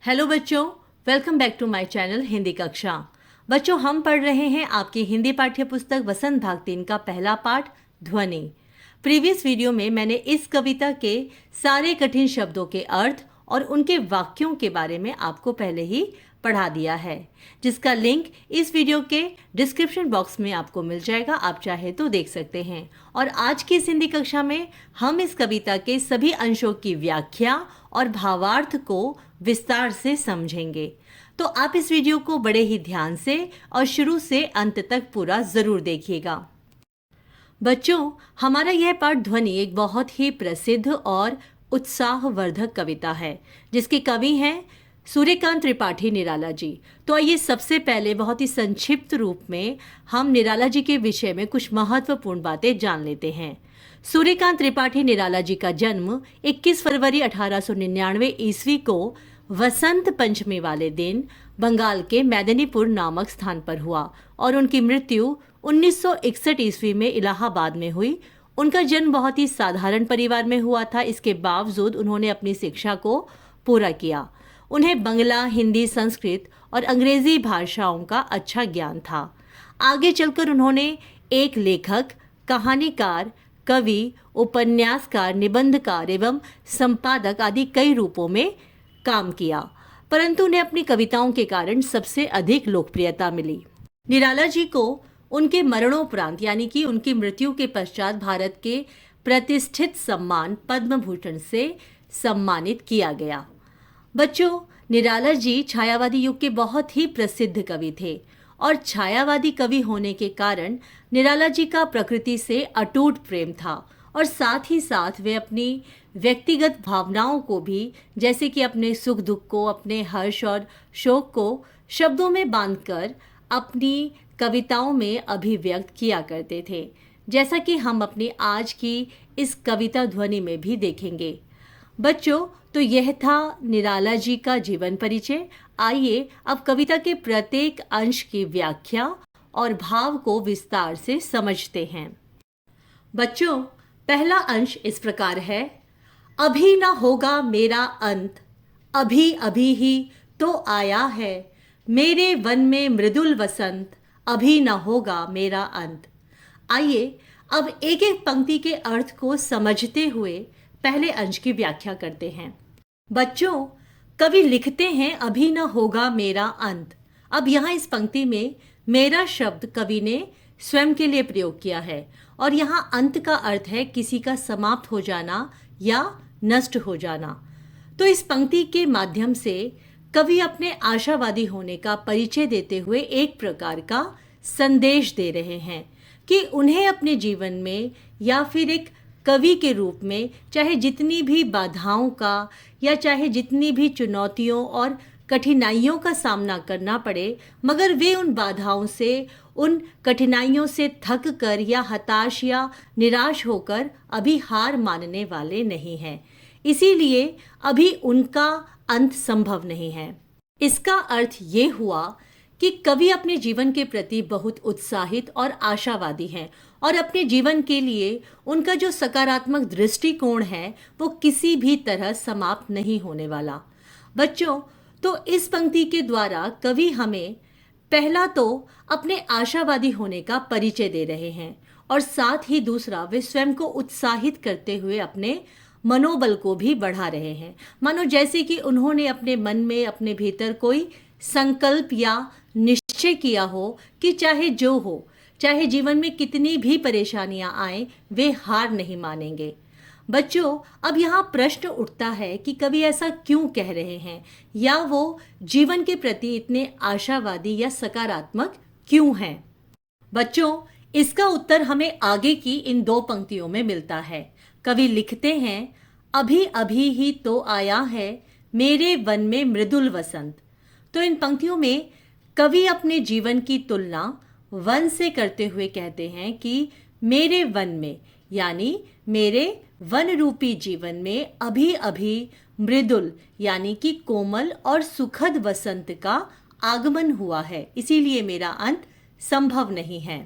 Hello बच्चों, welcome back to my channel Hindi Kaksha. बच्चों, हम पढ़ रहे हैं आपकी हिंदी पाठ्य पुस्तक वसंत भाग 3 का पहला पाठ ध्वनि। प्रीवियस वीडियो में मैंने इस कविता के सारे कठिन शब्दों के अर्थ और उनके वाक्यों के बारे में आपको पहले ही पढ़ा दिया है, जिसका लिंक इस वीडियो के डिस्क्रिप्शन बॉक्स में आपको मिल जाएगा। आप चाहे तो देख सकते हैं। और आज की इस हिंदी कक्षा में हम इस कविता के सभी अंशों की व्याख्या और भावार्थ को विस्तार से समझेंगे। तो आप इस वीडियो को बड़े ही ध्यान से और शुरू से अंत तक पूरा जरूर देखिएगा। बच्चों, हमारा यह पाठ ध्वनि एक बहुत ही प्रसिद्ध और उत्साहवर्धक कविता है, जिसके कवि हैं सूर्यकांत त्रिपाठी निराला जी। तो आइए सबसे पहले बहुत ही संक्षिप्त रूप में हम निराला जी के विषय में कुछ महत्वपूर्ण बातें जान लेते हैं। सूर्यकांत त्रिपाठी निराला जी का जन्म 21 फरवरी 1899 ईस्वी को वसंत पंचमी वाले दिन बंगाल के मैदिनीपुर नामक स्थान पर हुआ और उनकी मृत्यु 1961 ईस्वी में इलाहाबाद में हुई। उनका जन्म बहुत ही साधारण परिवार में हुआ था। इसके बावजूद उन्होंने अपनी शिक्षा को पूरा किया। उन्हें बंगला, हिंदी, संस्कृत और अंग्रेजी भाषाओं का अच्छा ज्ञान था। आगे चलकर उन्होंने एक लेखक, कहानीकार, कवि, उपन्यासकार, निबंधकार एवं संपादक आदि कई रूपों में काम किया, परंतु उन्हें अपनी कविताओं के कारण सबसे अधिक लोकप्रियता मिली। निराला जी को उनके मरणोपरांत यानी कि उनकी मृत्यु के पश्चात भारत के प्रतिष्ठित सम्मान पद्म भूषण से सम्मानित किया गया। बच्चों, निराला जी छायावादी युग के बहुत ही प्रसिद्ध कवि थे और छायावादी कवि होने के कारण निराला जी का प्रकृति से अटूट प्रेम था और साथ ही साथ वे अपनी व्यक्तिगत भावनाओं को भी, जैसे कि अपने सुख दुख को, अपने हर्ष और शोक को शब्दों में बांधकर अपनी कविताओं में अभिव्यक्त किया करते थे, जैसा कि हम अपनी आज की इस कविता ध्वनि में भी देखेंगे। बच्चों, तो यह था निराला जी का जीवन परिचय। आइए अब कविता के प्रत्येक अंश की व्याख्या और भाव को विस्तार से समझते हैं। बच्चों, पहला अंश इस प्रकार है। अभी न होगा मेरा अंत, अभी अभी ही तो आया है, मेरे वन में मृदुल वसंत, अभी न होगा मेरा अंत। आइए अब एक एक पंक्ति के अर्थ को समझते हुए पहले अंश की व्याख्या करते हैं। बच्चों, कवि लिखते हैं अभी न होगा मेरा अंत। अब यहाँ इस पंक्ति में मेरा शब्द कवि ने स्वयं के लिए प्रयोग किया है और यहाँ अंत का अर्थ है किसी का समाप्त हो जाना या नष्ट हो जाना। तो इस पंक्ति के माध्यम से कवि अपने आशावादी होने का परिचय देते हुए एक प्रकार का संदेश दे रहे हैं कि उन्हें अपने जीवन में या फिर एक कवि के रूप में चाहे जितनी भी बाधाओं का या चाहे जितनी भी चुनौतियों और कठिनाइयों का सामना करना पड़े, मगर वे उन बाधाओं से, उन कठिनाइयों से थक कर या हताश या निराश होकर अभी हार मानने वाले नहीं हैं। इसीलिए अभी उनका अंत संभव नहीं है। इसका अर्थ ये हुआ कि कवि अपने जीवन के प्रति बहुत उत्साहित और आशावादी हैं और अपने जीवन के लिए उनका जो सकारात्मक दृष्टिकोण है वो किसी भी तरह समाप्त नहीं होने वाला। बच्चों, तो इस पंक्ति के द्वारा कवि हमें पहला तो अपने आशावादी होने का परिचय दे रहे हैं और साथ ही दूसरा वे स्वयं को उत्साहित करते हुए अपने मनोबल को भी बढ़ा रहे हैं। मानो जैसे कि उन्होंने अपने मन में, अपने भीतर कोई संकल्प या निश्चय किया हो कि चाहे जो हो, चाहे जीवन में कितनी भी परेशानियां आए, वे हार नहीं मानेंगे। बच्चों, अब यहाँ प्रश्न उठता है कि कवि ऐसा क्यों कह रहे हैं या वो जीवन के प्रति इतने आशावादी या सकारात्मक क्यों हैं। बच्चों, इसका उत्तर हमें आगे की इन दो पंक्तियों में मिलता है। कवि लिखते हैं अभी अभी ही तो आया है, मेरे वन में मृदुल वसंत। तो इन पंक्तियों में कवि अपने जीवन की तुलना वन से करते हुए कहते हैं कि मेरे वन में यानी मेरे वन रूपी जीवन में अभी अभी मृदुल यानी कि कोमल और सुखद वसंत का आगमन हुआ है, इसीलिए मेरा अंत संभव नहीं है।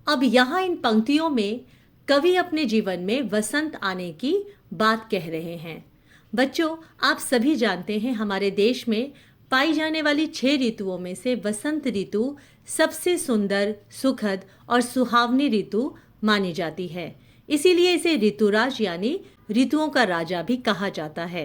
अब यहाँ इन पंक्तियों में कवि अपने जीवन में वसंत आने की बात कह रहे हैं। बच्चों, आप सभी जानते हैं हमारे देश में पाई जाने वाली 6 ऋतुओं में से वसंत ऋतु सबसे सुंदर, सुखद और सुहावनी ऋतु मानी जाती है। इसीलिए इसे ऋतुराज यानी ऋतुओं का राजा भी कहा जाता है।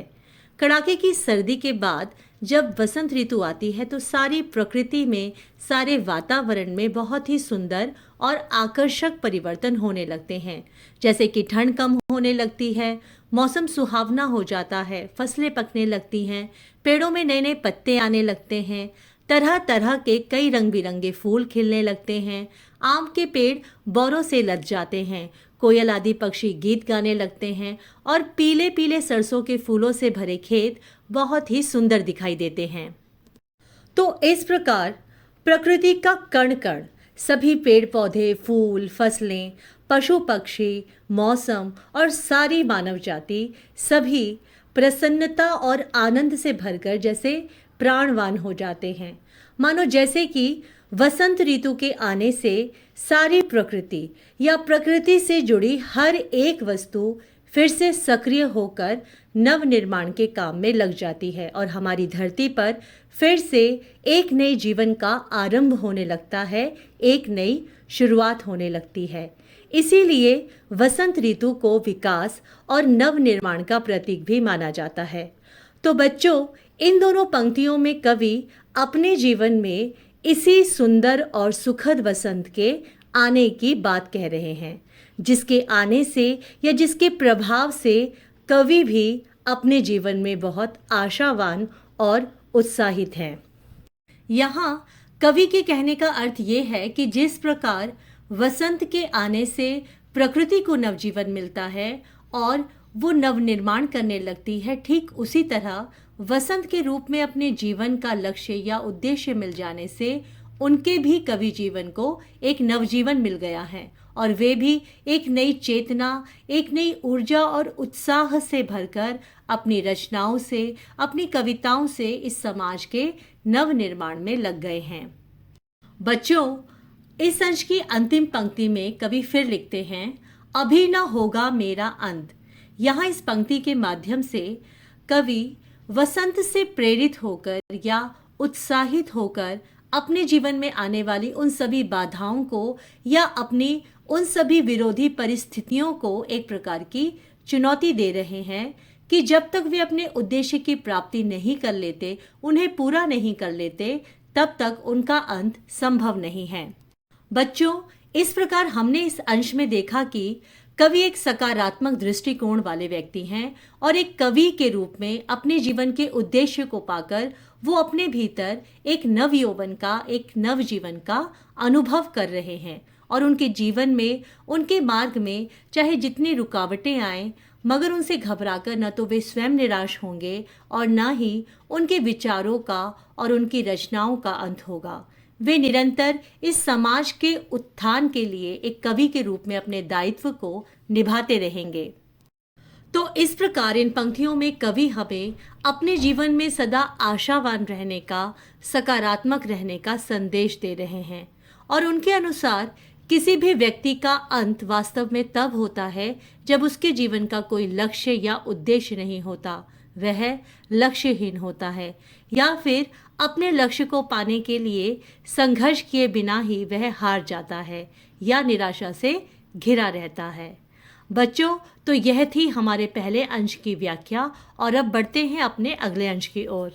कड़ाके की सर्दी के बाद जब वसंत ऋतु आती है तो सारी प्रकृति में, सारे वातावरण में बहुत ही सुंदर और आकर्षक परिवर्तन होने लगते हैं। जैसे कि ठंड कम होने लगती है, मौसम सुहावना हो जाता है, फसलें पकने लगती हैं, पेड़ों में नए नए पत्ते आने लगते हैं, तरह तरह के कई रंग बिरंगे फूल खिलने लगते हैं, आम के पेड़ बौरों से लद जाते हैं, कोयल आदि पक्षी गीत गाने लगते हैं और पीले पीले सरसों के फूलों से भरे खेत बहुत ही सुंदर दिखाई देते हैं। तो इस प्रकार प्रकृति का कण कण, सभी पेड़ पौधे, फूल, फसलें, पशु पक्षी, मौसम और सारी मानव जाति सभी प्रसन्नता और आनंद से भरकर जैसे प्राणवान हो जाते हैं। मानो जैसे कि वसंत ऋतु के आने से सारी प्रकृति या प्रकृति से जुड़ी हर एक वस्तु फिर से सक्रिय होकर नव निर्माण के काम में लग जाती है और हमारी धरती पर फिर से एक नए जीवन का आरंभ होने लगता है, एक नई शुरुआत होने लगती है। इसीलिए वसंत ऋतु को विकास और नव निर्माण का प्रतीक भी माना जाता है। तो बच्चों, इन दोनों पंक्तियों में कवि अपने जीवन में इसी सुंदर और सुखद वसंत के आने की बात कह रहे हैं, जिसके आने से या जिसके प्रभाव से कवि भी अपने जीवन में बहुत आशावान और उत्साहित हैं। यहाँ कवि के कहने का अर्थ ये है कि जिस प्रकार वसंत के आने से प्रकृति को नवजीवन मिलता है और वो नवनिर्माण करने लगती है, ठीक उसी तरह वसंत के रूप में अपने जीवन का लक्ष्य या उद्देश्य मिल जाने से उनके भी कवि जीवन को एक नवजीवन मिल गया है और वे भी एक नई चेतना, एक नई ऊर्जा और उत्साह से भरकर अपनी रचनाओं से, अपनी कविताओं से इस समाज के नव निर्माण में लग गए हैं। बच्चों, इस अंश की अंतिम पंक्ति में कवि फिर लिखते हैं, अभी न होगा मेरा अंत। यहाँ इस पंक्ति के माध्यम से कवि वसंत से प्रेरित होकर या उत्साहित होकर अपने जीवन में आने वाली उन सभी बाधाओं को या अपनी उन सभी विरोधी परिस्थितियों को एक प्रकार की चुनौती दे रहे हैं कि जब तक वे अपने उद्देश्य की प्राप्ति नहीं कर लेते, उन्हें पूरा नहीं कर लेते, तब तक उनका अंत संभव नहीं है। बच्चों, इस प्रकार हमने इस अंश में देखा कि कवि एक सकारात्मक दृष्टिकोण वाले व्यक्ति हैं और एक कवि के रूप में अपने जीवन के उद्देश्य को पाकर वो अपने भीतर एक नव यौवन का, एक नव जीवन का अनुभव कर रहे हैं और उनके जीवन में, उनके मार्ग में चाहे जितनी रुकावटें आएं, मगर उनसे घबराकर न तो वे स्वयं निराश होंगे और न ही उनके विचारों का और उनकी रचनाओं का अंत होगा। वे निरंतर इस समाज के उत्थान के लिए एक कवि के रूप में अपने दायित्व को निभाते रहेंगे। तो इस प्रकार इन पंक्तियों में कवि हमें अपने जीवन में सदा आशावान रहने का, सकारात्मक रहने का संदेश दे रहे हैं और उनके अनुसार किसी भी व्यक्ति का अंत वास्तव में तब होता है जब उसके जीवन का कोई लक्ष्य या उद्देश्य नहीं होता, वह लक्ष्यहीन होता है या फिर अपने लक्ष्य को पाने के लिए संघर्ष किए बिना ही वह हार जाता है या निराशा से घिरा रहता है। बच्चों, तो यह थी हमारे पहले अंश की व्याख्या और अब बढ़ते हैं अपने अगले अंश की ओर।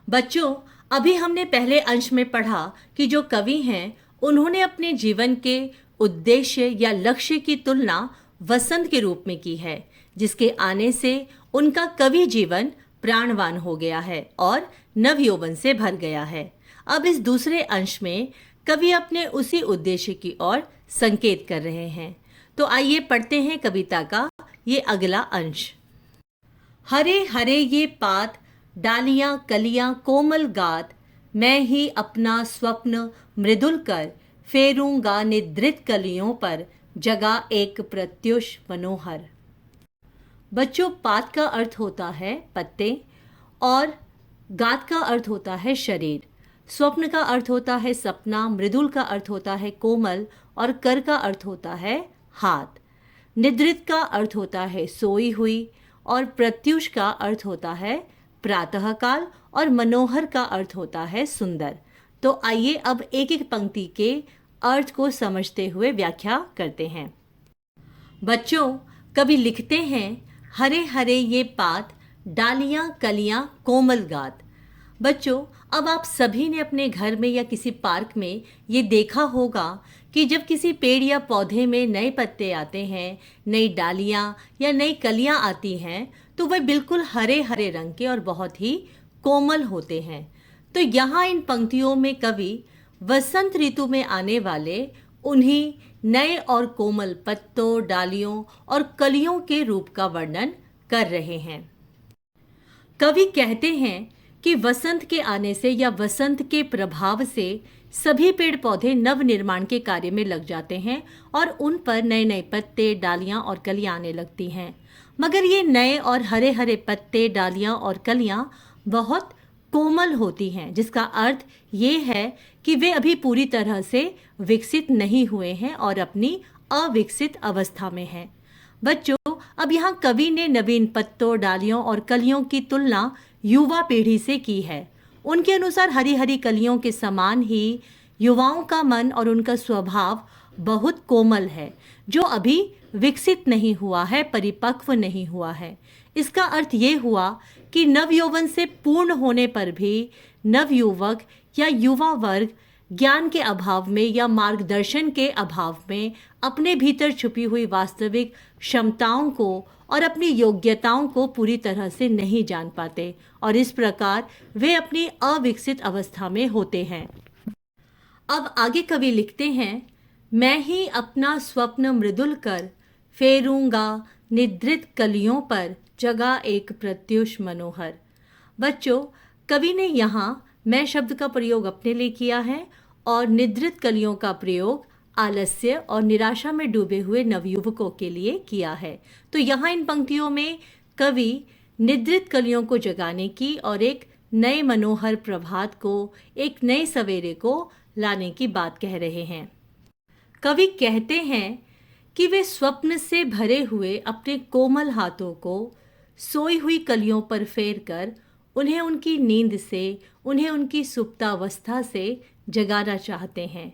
बच्चों, अभी हमने पहले अंश में पढ़ा कि जो कवि हैं उन्होंने अपने जीवन के उद्देश्य या लक्ष्य की तुलना वसंत के रूप में की है, जिसके आने से उनका कवि जीवन प्राणवान हो गया है और नवयौवन से भर गया है। अब इस दूसरे अंश में कवि अपने उसी उद्देश्य की ओर संकेत कर रहे हैं। तो आइए पढ़ते हैं कविता का ये अगला अंश। हरे हरे ये पात, डालियां कलियां कोमल गात, मैं ही अपना स्वप्न मृदुल कर, फेरूंगा निद्रित कलियों पर, जगा एक प्रत्युष मनोहर। बच्चों, पात का अर्थ होता है पत्ते और गात का अर्थ होता है शरीर, स्वप्न का अर्थ होता है सपना, मृदुल का अर्थ होता है कोमल और कर का अर्थ होता है हाथ, निद्रित का अर्थ होता है सोई हुई और प्रत्युष का अर्थ होता है प्रातःकाल और मनोहर का अर्थ होता है सुंदर। तो आइए अब एक एक पंक्ति के अर्थ को समझते हुए व्याख्या करते हैं। बच्चों, कवि लिखते हैं, हरे हरे ये पात, डालियां कलियां कोमल गात। बच्चों, अब आप सभी ने अपने घर में या किसी पार्क में ये देखा होगा कि जब किसी पेड़ या पौधे में नए पत्ते आते हैं, नई डालियां या नई कलियां आती हैं, तो वह बिल्कुल हरे हरे रंग के और बहुत ही कोमल होते हैं। तो यहाँ इन पंक्तियों में कवि वसंत ऋतु में आने वाले उन्हीं नए और कोमल पत्तों, डालियों और कलियों के रूप का वर्णन कर रहे हैं। कवि कहते हैं कि वसंत के आने से या वसंत के प्रभाव से सभी पेड़ पौधे नव निर्माण के कार्य में लग जाते हैं और उन पर नए नए पत्ते, डालियां और कलियां आने लगती हैं। मगर ये नए और हरे हरे पत्ते, डालियां और कलियां बहुत कोमल होती हैं, जिसका अर्थ ये है कि वे अभी पूरी तरह से विकसित नहीं हुए हैं और अपनी अविकसित अवस्था में हैं। बच्चों, अब यहाँ कवि ने नवीन पत्तों, डालियों और कलियों की तुलना युवा पीढ़ी से की है। उनके अनुसार हरी हरी कलियों के समान ही युवाओं का मन और उनका स्वभाव बहुत कोमल है, जो अभी विकसित नहीं हुआ है, परिपक्व नहीं हुआ है। इसका अर्थ ये हुआ कि नवयौवन से पूर्ण होने पर भी नवयुवक या युवा वर्ग ज्ञान के अभाव में या मार्गदर्शन के अभाव में अपने भीतर छुपी हुई वास्तविक क्षमताओं को और अपनी योग्यताओं को पूरी तरह से नहीं जान पाते और इस प्रकार वे अपनी अविकसित अवस्था में होते हैं। अब आगे कवि लिखते हैं, मैं ही अपना स्वप्न मृदुल कर फेरूंगा निद्रित कलियों पर, जगा एक प्रत्युष मनोहर। बच्चों, कवि ने यहाँ मैं शब्द का प्रयोग अपने लिए किया है और निद्रित कलियों का प्रयोग आलस्य और निराशा में डूबे हुए नवयुवकों के लिए किया है। तो यहाँ इन पंक्तियों में कवि निद्रित कलियों को जगाने की और एक नए मनोहर प्रभात को, एक नए सवेरे को लाने की बात कह रहे हैं। कवि कहते हैं कि वे स्वप्न से भरे हुए अपने कोमल हाथों को सोई हुई कलियों पर फेर कर उन्हें उनकी नींद से, उन्हें उनकी सुप्तावस्था से जगाना चाहते हैं,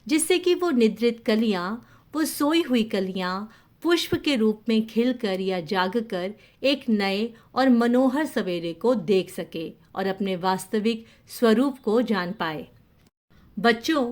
जिससे कि वो निद्रित कलियां, वो सोई हुई कलियां पुष्प के रूप में खिलकर या जागकर एक नए और मनोहर सवेरे को देख सके और अपने वास्तविक स्वरूप को जान पाए। बच्चों,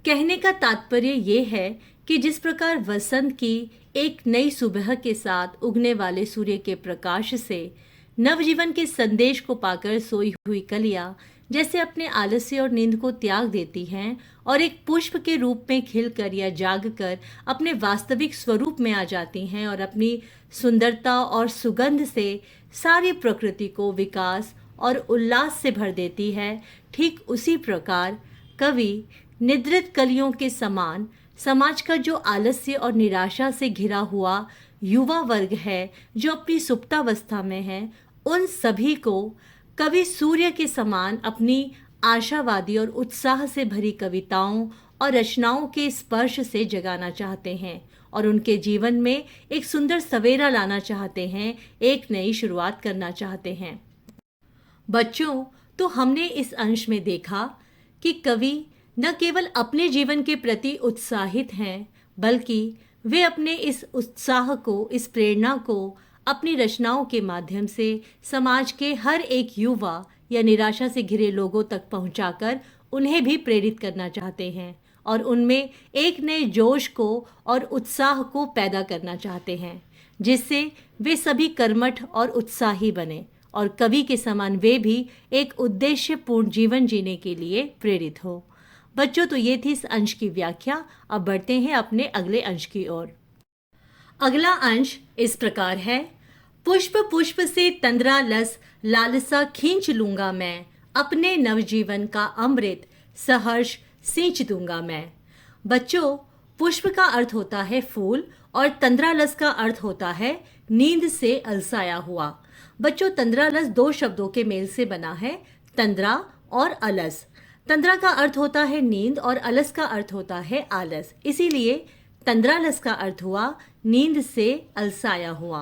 कहने का तात्पर्य ये है कि जिस प्रकार वसंत की एक नई सुबह के साथ उगने वाले सूर्य के प्रकाश से नवजीवन के संदेश को पाकर सोई हुई कलियां जैसे अपने आलस्य और नींद को त्याग देती हैं और एक पुष्प के रूप में खिलकर या जागकर अपने वास्तविक स्वरूप में आ जाती हैं और अपनी सुंदरता और सुगंध से सारी प्रकृति को विकास और उल्लास से भर देती है, ठीक उसी प्रकार कवि निद्रित कलियों के समान समाज का जो आलस्य और निराशा से घिरा हुआ युवा वर्ग है, जो अपनी सुप्तावस्था में है, उन सभी को कवि सूर्य के समान अपनी आशावादी और उत्साह से भरी कविताओं और रचनाओं के स्पर्श से जगाना चाहते हैं और उनके जीवन में एक सुंदर सवेरा लाना चाहते हैं, एक नई शुरुआत करना चाहते हैं। बच्चों, तो हमने इस अंश में देखा कि कवि न केवल अपने जीवन के प्रति उत्साहित हैं, बल्कि वे अपने इस उत्साह को, इस प्रेरणा को अपनी रचनाओं के माध्यम से समाज के हर एक युवा या निराशा से घिरे लोगों तक पहुंचाकर उन्हें भी प्रेरित करना चाहते हैं और उनमें एक नए जोश को और उत्साह को पैदा करना चाहते हैं, जिससे वे सभी कर्मठ और उत्साही बने और कवि के समान वे भी एक उद्देश्यपूर्ण जीवन जीने के लिए प्रेरित हो। बच्चों, तो ये थी इस अंश की व्याख्या। अब बढ़ते हैं अपने अगले अंश की ओर। अगला अंश इस प्रकार है, पुष्प पुष्प से तंद्रा लस लालसा खींच लूंगा मैं, अपने नवजीवन का अमृत सहर्ष सींच दूंगा मैं। बच्चों, पुष्प का अर्थ होता है फूल और तंद्रालस का अर्थ होता है नींद से अलसाया हुआ। बच्चों, तंद्रालस दो शब्दों के मेल से बना है, तंद्रा और अलस। तंद्रा का अर्थ होता है नींद और अलस का अर्थ होता है आलस, इसीलिए तंद्रालस का अर्थ हुआ नींद से अलसाया हुआ।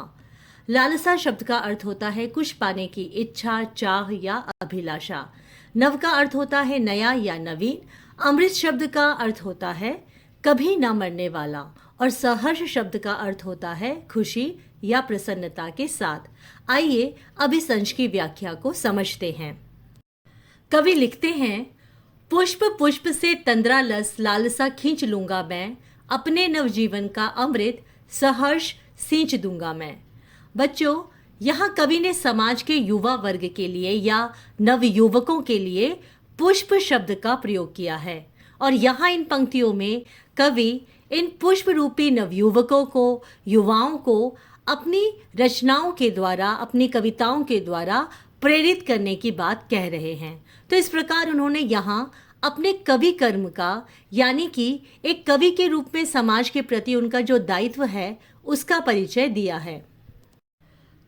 लालसा शब्द का अर्थ होता है कुछ पाने की इच्छा, चाह या अभिलाषा। नव का अर्थ होता है नया या नवीन। अमृत शब्द का अर्थ होता है कभी न मरने वाला। और सहर्ष शब्द का अर्थ होता है खुशी या प्रसन्नता के साथ। आइए अब इस अंश की व्याख्या को समझते हैं। कवि लिखते हैं, पुष्प पुष्प से तंद्रालस लालसा खींच लूंगा मैं, अपने नवजीवन का अमृत सहर्ष सींच दूंगा मैं। बच्चों, यहाँ कवि ने समाज के युवा वर्ग के लिए या नवयुवकों के लिए पुष्प शब्द का प्रयोग किया है। और यहाँ इन पंक्तियों में कवि इन पुष्प रूपी नवयुवकों को, युवाओं को अपनी रचनाओं के द्वारा, अपनी कविताओं के द्वारा प्रेरित करने की बात कह रहे हैं। तो इस प्रकार उन्होंने यहाँ अपने कवि कर्म का, यानी कि एक कवि के रूप में समाज के प्रति उनका जो दायित्व है उसका परिचय दिया है।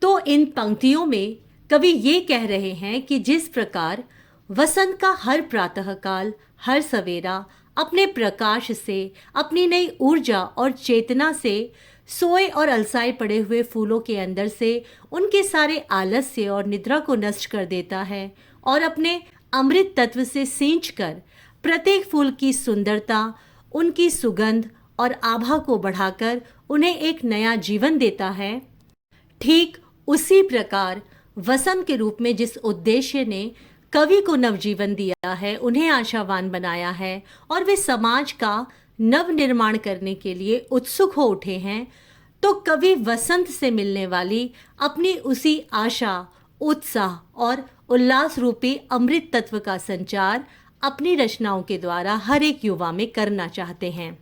तो इन पंक्तियों में कवि ये कह रहे हैं कि जिस प्रकार वसंत का हर प्रातःकाल, हर सवेरा अपने प्रकाश से, अपनी नई ऊर्जा और चेतना से सोए और अलसाए पड़े हुए फूलों के अंदर से उनके सारे आलस्य और निद्रा को नष्ट कर देता है और अपने अमृत तत्व से सींचकर प्रत्येक फूल की सुंदरता, उनकी सुगंध और आभा को बढ़ाकर उन्हें एक नया जीवन देता है, ठीक उसी प्रकार वसंत के रूप में जिस उद्देश्य ने कवि को नवजीवन दिया है, उन्हें आशावान बनाया है और वे समाज का नव निर्माण करने के लिए उत्सुक हो उठे हैं, तो कवि वसंत से मिलने वाली अपनी उसी आशा, उत्साह और उल्लास रूपी अमृत तत्व का संचार अपनी रचनाओं के द्वारा हर एक युवा में करना चाहते हैं।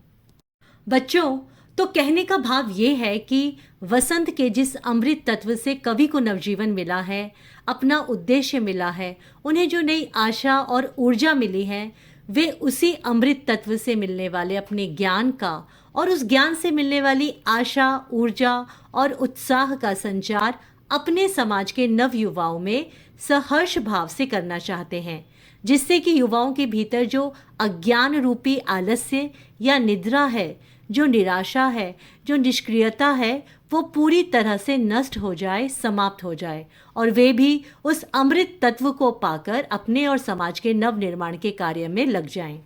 बच्चों, तो कहने का भाव ये है कि वसंत के जिस अमृत तत्व से कवि को नवजीवन मिला है, अपना उद्देश्य मिला है, उन्हें जो नई आशा और ऊर्जा मिली है, वे उसी अमृत तत्व से मिलने वाले अपने ज्ञान का और उस ज्ञान से मिलने वाली आशा, ऊर्जा और उत्साह का संचार अपने समाज के नव युवाओं में सहर्ष भाव से करना चाहते हैं, जिससे कि युवाओं के भीतर जो अज्ञान रूपी आलस्य या निद्रा है, जो निराशा है, जो निष्क्रियता है, वो पूरी तरह से नष्ट हो जाए, समाप्त हो जाए और वे भी उस अमृत तत्व को पाकर अपने और समाज के नव निर्माण के कार्य में लग जाएं।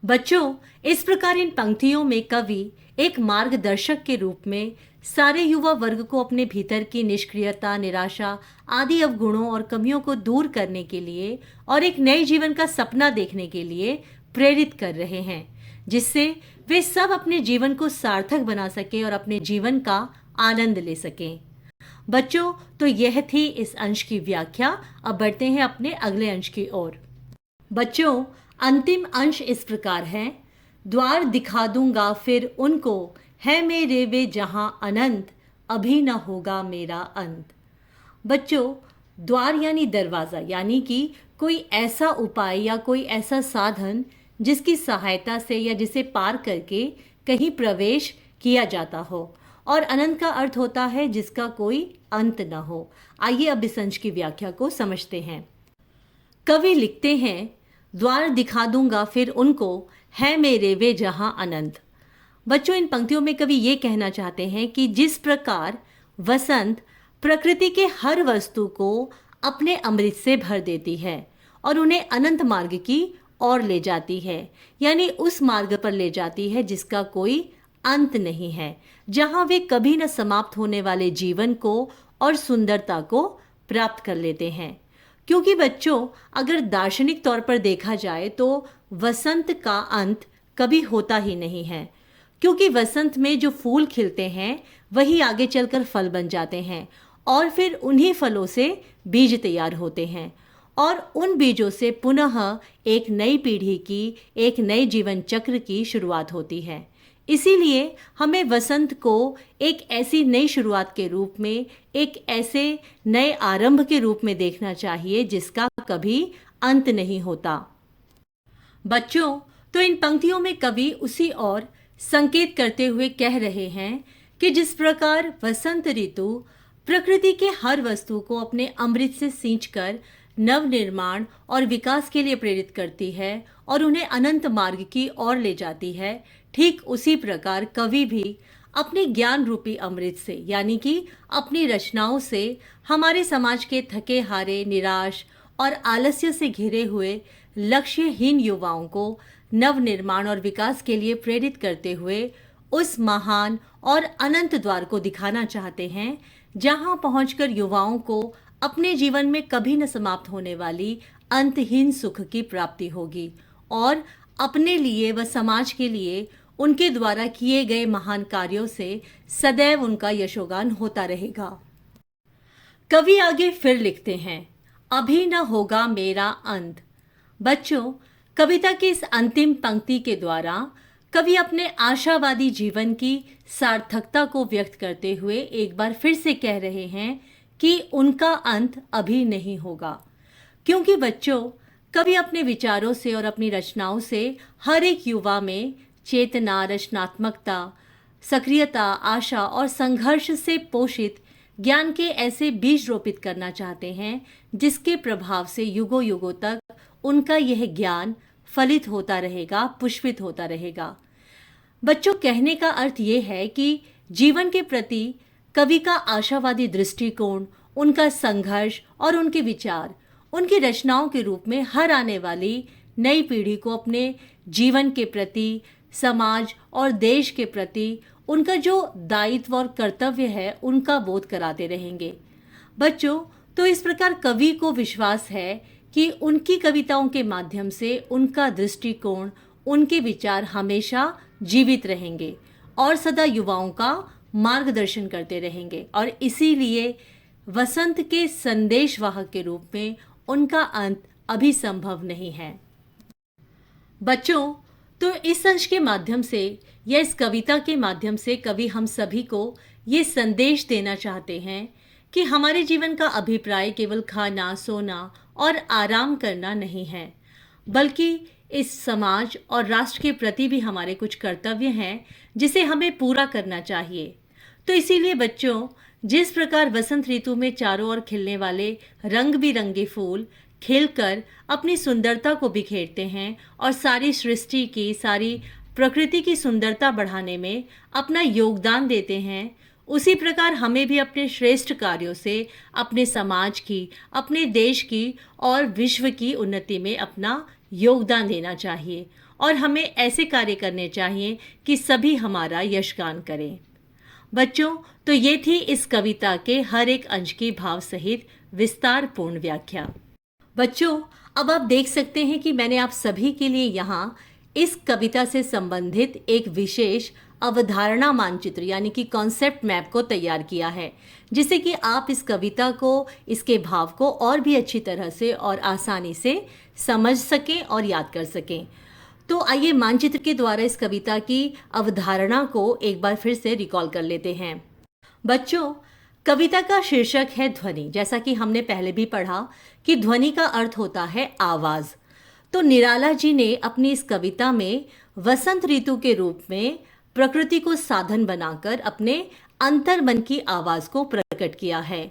बच्चों, इस प्रकार इन पंक्तियों में कवि एक मार्गदर्शक के रूप में सारे युवा वर्ग को अपने भीतर की निष्क्रियता, निराशा आदि अवगुणों और कमियों को दूर करने के लिए और एक नए जीवन का सपना देखने के लिए प्रेरित कर रहे हैं, जिससे वे सब अपने जीवन को सार्थक बना सकें और अपने जीवन का आनंद ले सकें। बच्चों, तो यह थी इस अंश की व्याख्या। अब बढ़ते हैं अपने अगले अंश की ओर। बच्चों, अंतिम अंश इस प्रकार है, द्वार दिखा दूंगा फिर उनको, है मेरे वे जहां अनंत, अभी न होगा मेरा अंत। बच्चों, द्वार यानी दरवाज़ा, यानी कि कोई ऐसा उपाय या कोई ऐसा साधन जिसकी सहायता से या जिसे पार करके कहीं प्रवेश किया जाता हो। और अनंत का अर्थ होता है जिसका कोई अंत न हो। आइए अब इस अंश की व्याख्या को समझते हैं। कवि लिखते हैं, द्वार दिखा दूंगा फिर उनको, है मेरे वे जहां अनंत। बच्चों, इन पंक्तियों में कवि ये कहना चाहते हैं कि जिस प्रकार वसंत प्रकृति के हर वस्तु को अपने अमृत से भर देती है और उन्हें अनंत मार्ग की ओर ले जाती है, यानी उस मार्ग पर ले जाती है जिसका कोई अंत नहीं है, जहां वे कभी न समाप्त होने वाले जीवन को और सुंदरता को प्राप्त कर लेते हैं। क्योंकि बच्चों, अगर दार्शनिक तौर पर देखा जाए तो वसंत का अंत कभी होता ही नहीं है, क्योंकि वसंत में जो फूल खिलते हैं वही आगे चलकर फल बन जाते हैं और फिर उन्हीं फलों से बीज तैयार होते हैं और उन बीजों से पुनः एक नई पीढ़ी की, एक नए जीवन चक्र की शुरुआत होती है। इसीलिए हमें वसंत को एक ऐसी नई शुरुआत के रूप में, एक ऐसे नए आरंभ के रूप में देखना चाहिए जिसका कभी अंत नहीं होता। बच्चों, तो इन पंक्तियों में कवि उसी ओर संकेत करते हुए कह रहे हैं कि जिस प्रकार वसंत ऋतु प्रकृति के हर वस्तु को अपने अमृत से सींचकर नव निर्माण और विकास के लिए प्रेरित करती है और उन्हें अनंत मार्ग की ओर ले जाती है, ठीक उसी प्रकार कवि भी अपने ज्ञान रूपी अमृत से यानी कि अपनी रचनाओं से हमारे समाज के थके हारे, निराश और आलस्य से घिरे हुए लक्ष्यहीन युवाओं को नवनिर्माण और विकास के लिए प्रेरित करते हुए उस महान और अनंत द्वार को दिखाना चाहते हैं जहां पहुंचकर युवाओं को अपने जीवन में कभी न समाप्त होने वाली अंतहीन सुख की प्राप्ति होगी और अपने लिए व समाज के लिए उनके द्वारा किए गए महान कार्यों से सदैव उनका यशोगान होता रहेगा। कवि आगे फिर लिखते हैं, अभी न होगा मेरा अंत। बच्चों, कविता की इस अंतिम पंक्ति के द्वारा कवि अपने आशावादी जीवन की सार्थकता को व्यक्त करते हुए एक बार फिर से कह रहे हैं कि उनका अंत अभी नहीं होगा। क्योंकि बच्चों, कवि अपने विचारों से और अपनी रचनाओं से हर एक युवा में चेतना, रचनात्मकता, सक्रियता, आशा और संघर्ष से पोषित ज्ञान के ऐसे बीज रोपित करना चाहते हैं जिसके प्रभाव से युगों युगों तक उनका यह ज्ञान फलित होता रहेगा, पुष्पित होता रहेगा। बच्चों, कहने का अर्थ ये है कि जीवन के प्रति कवि का आशावादी दृष्टिकोण, उनका संघर्ष और उनके विचार उनकी रचनाओं के रूप में हर आने वाली नई पीढ़ी को अपने जीवन के प्रति, समाज और देश के प्रति उनका जो दायित्व और कर्तव्य है उनका बोध कराते रहेंगे। बच्चों, तो इस प्रकार कवि को विश्वास है कि उनकी कविताओं के माध्यम से उनका दृष्टिकोण, उनके विचार हमेशा जीवित रहेंगे और सदा युवाओं का मार्गदर्शन करते रहेंगे और इसीलिए वसंत के संदेशवाहक के रूप में उनका अंत अभी संभव नहीं है। बच्चों, तो इस अंश के माध्यम से या इस कविता के माध्यम से कवि हम सभी को ये संदेश देना चाहते हैं कि हमारे जीवन का अभिप्राय केवल खाना, सोना और आराम करना नहीं है, बल्कि इस समाज और राष्ट्र के प्रति भी हमारे कुछ कर्तव्य हैं जिसे हमें पूरा करना चाहिए। तो इसीलिए बच्चों, जिस प्रकार वसंत ऋतु में चारों ओर खिलने वाले रंग बिरंगे फूल खिलकर अपनी सुंदरता को बिखेरते हैं और सारी सृष्टि की, सारी प्रकृति की सुंदरता बढ़ाने में अपना योगदान देते हैं, उसी प्रकार हमें भी अपने श्रेष्ठ कार्यों से अपने समाज की, अपने देश की और विश्व की उन्नति में अपना योगदान देना चाहिए और हमें ऐसे कार्य करने चाहिए कि सभी हमारा यशगान करें। बच्चों, तो ये थी इस कविता के हर एक अंश की भाव सहित विस्तारपूर्ण व्याख्या। बच्चों, अब आप देख सकते हैं कि मैंने आप सभी के लिए यहाँ इस कविता से संबंधित एक विशेष अवधारणा मानचित्र यानी कि कॉन्सेप्ट मैप को तैयार किया है, जिससे कि आप इस कविता को, इसके भाव को और भी अच्छी तरह से और आसानी से समझ सकें और याद कर सकें। तो आइए मानचित्र के द्वारा इस कविता की अवधारणा को एक बार फिर से रिकॉल कर लेते हैं। बच्चों, कविता का शीर्षक है ध्वनि। जैसा कि हमने पहले भी पढ़ा कि ध्वनि का अर्थ होता है आवाज़। तो निराला जी ने अपनी इस कविता में वसंत ऋतु के रूप में प्रकृति को साधन बनाकर अपने अंतर्मन की आवाज़ को प्रकट किया है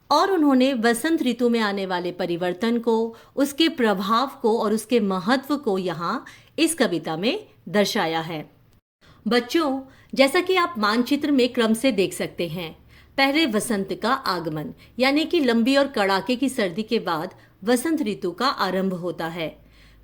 और उन्होंने वसंत ऋतु में आने वाले परिवर्तन को, उसके प्रभाव को और उसके महत्व को यहाँ इस कविता में दर्शाया है। बच्चों, जैसा कि आप मानचित्र में क्रम से देख सकते हैं, पहले वसंत का आगमन यानी कि लंबी और कड़ाके की सर्दी के बाद वसंत ऋतु का आरंभ होता है।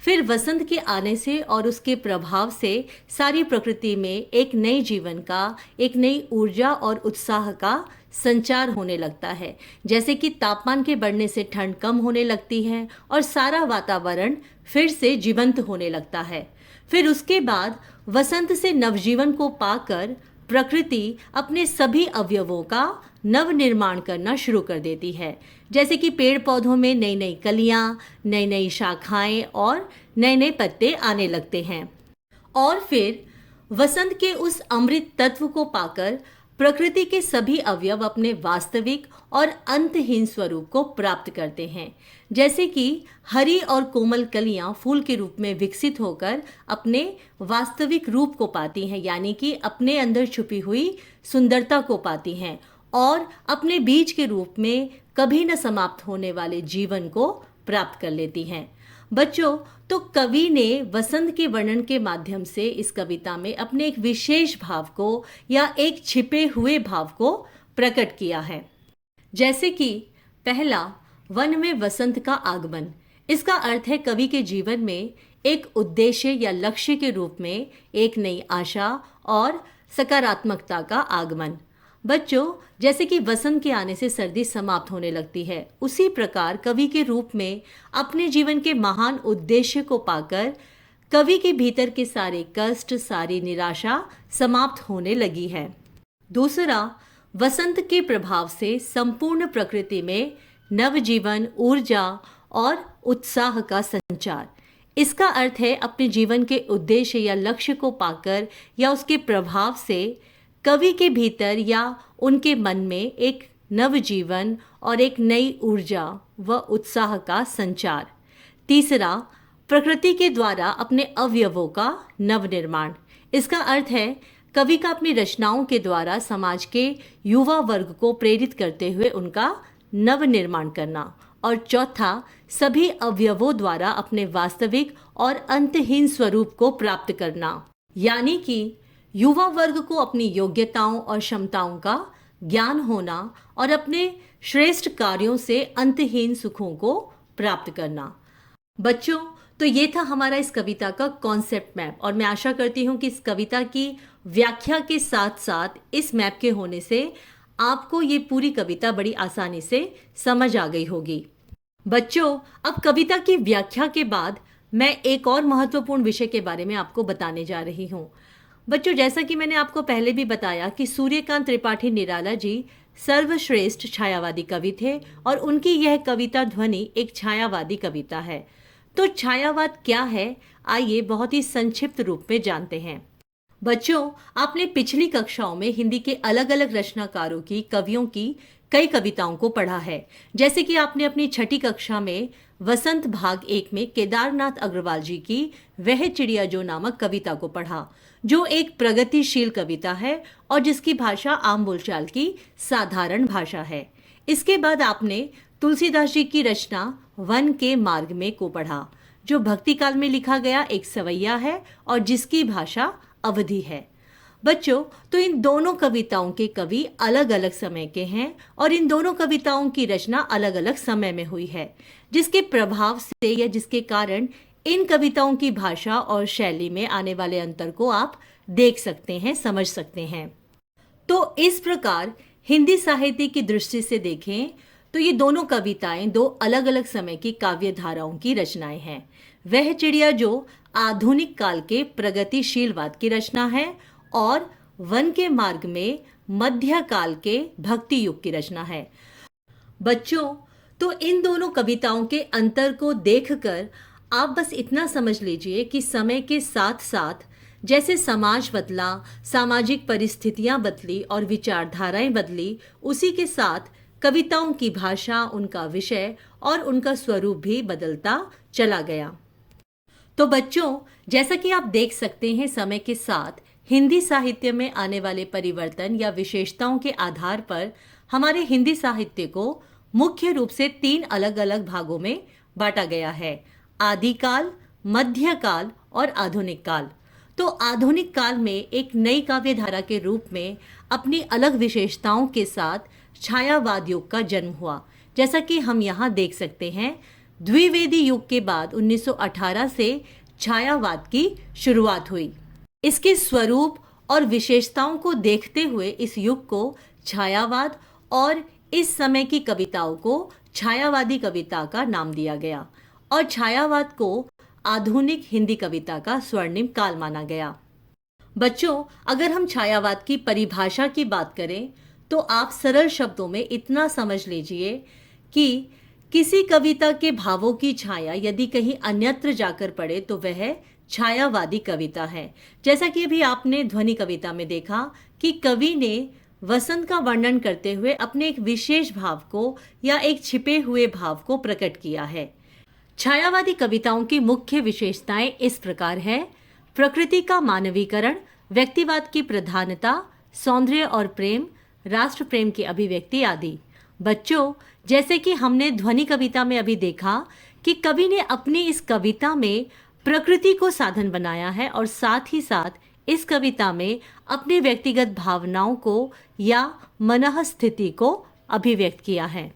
फिर वसंत के आने से और उसके प्रभाव से सारी प्रकृति में एक नए जीवन का, एक नई ऊर्जा और उत्साह का संचार होने लगता है। जैसे कि तापमान के बढ़ने से ठंड कम होने लगती है और सारा वातावरण फिर से जीवंत होने लगता है। फिर उसके बाद वसंत से नवजीवन को पाकर प्रकृति अपने सभी अवयवों का नवनिर्माण करना शुरू कर देती है। जैसे कि पेड़ पौधों में नई नई कलियां, नई नई शाखाएं और नए नए पत्ते आने लगते हैं और फिर वसंत के उस अमृत तत्व को पाकर प्रकृति के सभी अवयव अपने वास्तविक और अंतहीन स्वरूप को प्राप्त करते हैं। जैसे कि हरी और कोमल कलियां फूल के रूप में विकसित होकर अपने वास्तविक रूप को पाती हैं, यानी कि अपने अंदर छुपी हुई सुंदरता को पाती हैं और अपने बीज के रूप में कभी न समाप्त होने वाले जीवन को प्राप्त कर लेती हैं। बच्चों, तो कवि ने वसंत के वर्णन के माध्यम से इस कविता में अपने एक विशेष भाव को या एक छिपे हुए भाव को प्रकट किया है। जैसे कि पहला, वन में वसंत का आगमन। इसका अर्थ है कवि के जीवन में एक उद्देश्य या लक्ष्य के रूप में एक नई आशा और सकारात्मकता का आगमन। बच्चों, जैसे कि वसंत के आने से सर्दी समाप्त होने लगती है, उसी प्रकार कवि के रूप में अपने जीवन के महान उद्देश्य को पाकर कवि के भीतर के सारे कष्ट, सारी निराशा समाप्त होने लगी है। दूसरा, वसंत के प्रभाव से संपूर्ण प्रकृति में नवजीवन, ऊर्जा और उत्साह का संचार। इसका अर्थ है अपने जीवन के उद्देश्य या लक्ष्य को पाकर या उसके प्रभाव से कवि के भीतर या उनके मन में एक नवजीवन और एक नई ऊर्जा व उत्साह का संचार। तीसरा, प्रकृति के द्वारा अपने अवयवों का नवनिर्माण। इसका अर्थ है कवि का अपनी रचनाओं के द्वारा समाज के युवा वर्ग को प्रेरित करते हुए उनका नवनिर्माण करना। और चौथा, सभी अवयवों द्वारा अपने वास्तविक और अंतहीन स्वरूप को प्राप्त करना, यानी कि युवा वर्ग को अपनी योग्यताओं और क्षमताओं का ज्ञान होना और अपने श्रेष्ठ कार्यों से अंतहीन सुखों को प्राप्त करना। बच्चों, तो ये था हमारा इस कविता का कॉन्सेप्ट मैप, और मैं आशा करती हूँ कि इस कविता की व्याख्या के साथ साथ इस मैप के होने से आपको ये पूरी कविता बड़ी आसानी से समझ आ गई होगी। बच्चों, अब कविता की व्याख्या के बाद मैं एक और महत्वपूर्ण विषय के बारे में आपको बताने जा रही हूँ। बच्चों, जैसा कि मैंने आपको पहले भी बताया कि सूर्यकांत त्रिपाठी निराला जी सर्वश्रेष्ठ छायावादी कवि थे और उनकी यह कविता ध्वनि एक छायावादी कविता है। तो छायावाद क्या है, आइए बहुत ही संक्षिप्त रूप में जानते हैं। बच्चों, आपने पिछली कक्षाओं में हिंदी के अलग अलग रचनाकारों की, कवियों की कई कविताओं को पढ़ा है। जैसे कि आपने अपनी छठी कक्षा में वसंत भाग 1 में केदारनाथ अग्रवाल जी की वह चिड़िया जो नामक कविता को पढ़ा, जो एक प्रगतिशील कविता है और जिसकी भाषा आम बोलचाल की साधारण भाषा है। इसके बाद आपने तुलसीदास जी की रचना वन के मार्ग में को पढ़ा, जो भक्ति काल में लिखा गया एक सवैया है और जिसकी भाषा अवधी है। बच्चों, तो इन दोनों कविताओं के कवि अलग अलग समय के हैं और इन दोनों कविताओं की रचना अलग अलग समय में हुई है, जिसके प्रभाव से या जिसके कारण इन कविताओं की भाषा और शैली में आने वाले अंतर को आप देख सकते हैं, समझ सकते हैं। तो इस प्रकार हिंदी साहित्य की दृष्टि से देखें तो ये दोनों कविताएं दो अलग अलग समय की काव्य धाराओं की रचनाएं हैं। वह चिड़िया जो आधुनिक काल के प्रगतिशीलवाद की रचना है और वन के मार्ग में मध्य काल के भक्ति युग की रचना है। बच्चों, तो इन दोनों कविताओं के अंतर को देखकर आप बस इतना समझ लीजिए कि समय के साथ साथ जैसे समाज बदला, सामाजिक परिस्थितियां बदली और विचारधाराएं बदली, उसी के साथ कविताओं की भाषा, उनका विषय और उनका स्वरूप भी बदलता चला गया। तो बच्चों, जैसा कि आप देख सकते हैं, समय के साथ हिंदी साहित्य में आने वाले परिवर्तन या विशेषताओं के आधार पर हमारे हिंदी साहित्य को मुख्य रूप से 3 अलग अलग भागों में बांटा गया है: आदिकाल, मध्यकाल और आधुनिक काल। तो आधुनिक काल में एक नई काव्य धारा के रूप में अपनी अलग विशेषताओं के साथ छायावाद युग का जन्म हुआ। जैसा कि हम यहाँ देख सकते हैं, द्विवेदी युग के बाद 1918 से छायावाद की शुरुआत हुई। इसके स्वरूप और विशेषताओं को देखते हुए इस युग को छायावाद और इस समय की कविताओं को छायावादी कविता का नाम दिया गया और छायावाद को आधुनिक हिंदी कविता का स्वर्णिम काल माना गया। बच्चों, अगर हम छायावाद की परिभाषा की बात करें तो आप सरल शब्दों में इतना समझ लीजिए कि किसी कविता के भावों की छाया यदि कहीं अन्यत्र जाकर पड़े तो वह छायावादी कविता है। जैसा कि अभी आपने ध्वनि कविता में देखा कि कवि ने वसंत का वर्णन करते हुए अपने एक विशेष भाव को या एक छिपे हुए भाव को प्रकट किया है। छायावादी कविताओं की मुख्य विशेषताएं इस प्रकार है: प्रकृति का मानवीकरण, व्यक्तिवाद की प्रधानता, सौंदर्य और प्रेम, राष्ट्र प्रेम की अभिव्यक्ति आदि। बच्चों, जैसे कि हमने ध्वनि कविता में अभी देखा कि कवि ने अपनी इस कविता में प्रकृति को साधन बनाया है और साथ ही साथ इस कविता में अपने व्यक्तिगत भावनाओं को या मनः स्थिति को अभिव्यक्त किया है।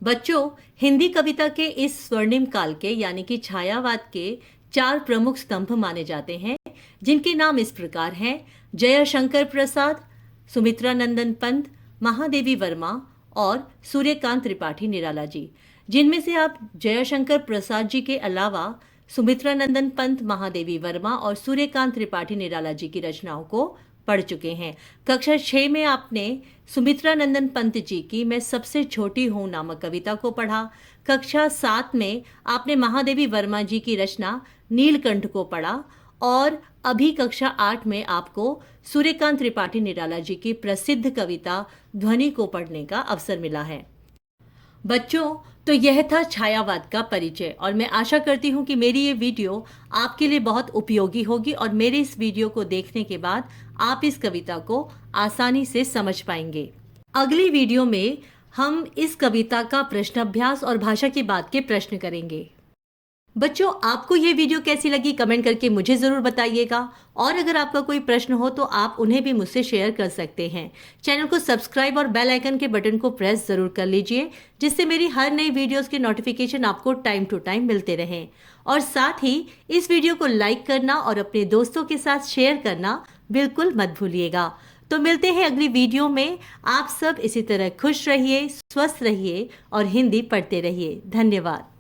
बच्चों, हिंदी कविता के इस स्वर्णिम काल के यानी कि छायावाद के 4 प्रमुख स्तंभ माने जाते हैं, जिनके नाम इस प्रकार हैं: जयशंकर प्रसाद, सुमित्रा नंदन पंत, महादेवी वर्मा और सूर्यकांत त्रिपाठी निराला जी। जिनमें से आप जयशंकर प्रसाद जी के अलावा सुमित्रा नंदन पंत, महादेवी वर्मा और सूर्यकांत त्रिपाठी निराला जी की रचनाओं को पढ़ चुके हैं। कक्षा 6 में आपने सुमित्रा नंदन पंत जी की मैं सबसे छोटी हूँ नामक कविता को पढ़ा। कक्षा 7 में आपने महादेवी वर्मा जी की रचना नीलकंठ को पढ़ा और अभी कक्षा 8 में आपको सूर्यकांत त्रिपाठी निराला जी की प्रसिद्ध कविता ध्वनि को पढ़ने का अवसर मिला है। बच्चों, तो यह था छायावाद का परिचय और मैं आशा करती हूँ कि मेरी ये वीडियो आपके लिए बहुत उपयोगी होगी और मेरे इस वीडियो को देखने के बाद आप इस कविता को आसानी से समझ पाएंगे। अगली वीडियो में हम इस कविता का प्रश्नाभ्यास और भाषा की बात के प्रश्न करेंगे। बच्चों, आपको ये वीडियो कैसी लगी कमेंट करके मुझे ज़रूर बताइएगा और अगर आपका कोई प्रश्न हो तो आप उन्हें भी मुझसे शेयर कर सकते हैं। चैनल को सब्सक्राइब और बेल आइकन के बटन को प्रेस ज़रूर कर लीजिए, जिससे मेरी हर नई वीडियोस के नोटिफिकेशन आपको टाइम टू टाइम मिलते रहें। और साथ ही इस वीडियो को लाइक करना और अपने दोस्तों के साथ शेयर करना बिल्कुल मत भूलिएगा। तो मिलते हैं अगली वीडियो में। आप सब इसी तरह खुश रहिए, स्वस्थ रहिए और हिंदी पढ़ते रहिए। धन्यवाद।